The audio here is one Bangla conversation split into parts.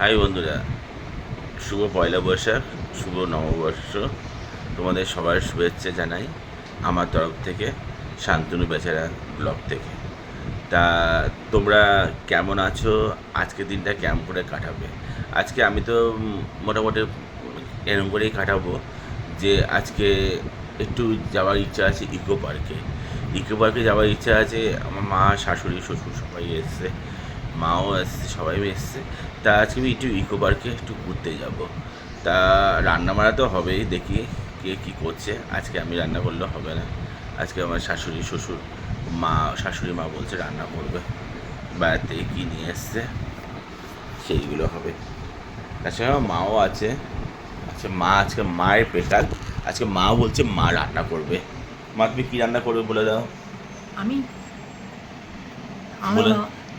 হাই বন্ধুরা, শুভ পয়লা বৈশাখ, শুভ নববর্ষ। তোমাদের সবার শুভেচ্ছা জানাই আমার তরফ থেকে, শান্তনু বেচারা ব্লগ থেকে। তা তোমরা কেমন আছো? আজকের দিনটা কেমন করে কাটাবে? আজকে আমি তো মোটামুটি এরকম করেই কাটাবো যে আজকে একটু যাওয়ার ইচ্ছা আছে ইকো পার্কে। ইকো পার্কে যাওয়ার ইচ্ছা আছে। আমার মা, শাশুড়ি, শ্বশুর সবাই এসছে, মাও এসছে, সবাই এসছে। তা আজকে আমি একটু ইকো পার্কে একটু ঘুরতে যাব। তা রান্না বান্না তো হবেই, দেখি কে কী করছে। আজকে আমি রান্না করলে হবে না, আজকে আমার শাশুড়ি, শ্বশুর, মা, শাশুড়ি মা বলছে রান্না করবে। বাইরে থেকে কী নিয়ে এসছে সেইগুলো হবে। তাছাড়া আমার মাও আছে। আচ্ছা, মা আজকে মায়ের স্পেশাল, আজকে মা বলছে মা রান্না করবে। মা তুমি কী রান্না করবে বলে দাও। আমি আমার বলে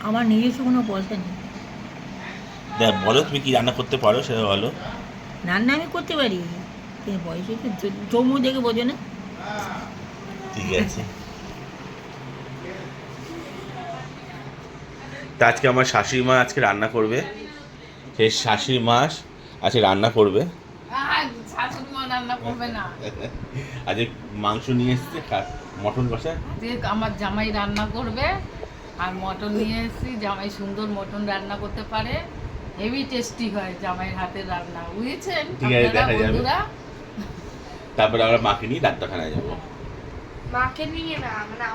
আমার নিজস্ব কোনো পয়সা নেই। দেখ, বলো তুমি কী রান্না করতে পারো সেটা বলো। রান্না আমি করতে পারি, কিন্তু পয়সা তো জম্মু দেখে বোঝো না। ঠিক আছে। তা আজকে আমার শাশুড়ি মা আজকে রান্না করবে। সেই শাশুড়ি মা আজকে রান্না করবে। শাশুড়ি মা রান্না করবে না। আজকে মাংস নিয়ে এসছে, মটন কষা। যে আমার জামাই রান্না করবে, আর মটন নিয়ে এসেছি। জামাই সুন্দর মটন রান্না করতে পারে, হেভি টেস্টি হয় জামাইয়ের হাতের রান্না, বুঝেছেন ঠিক আছে, আপনারা দেখা যাবে। বন্ধুরা? তারপরে আমরা মাকে নিয়ে ডাক্তারখানায় যাবো। মাকে নিয়ে না, মানে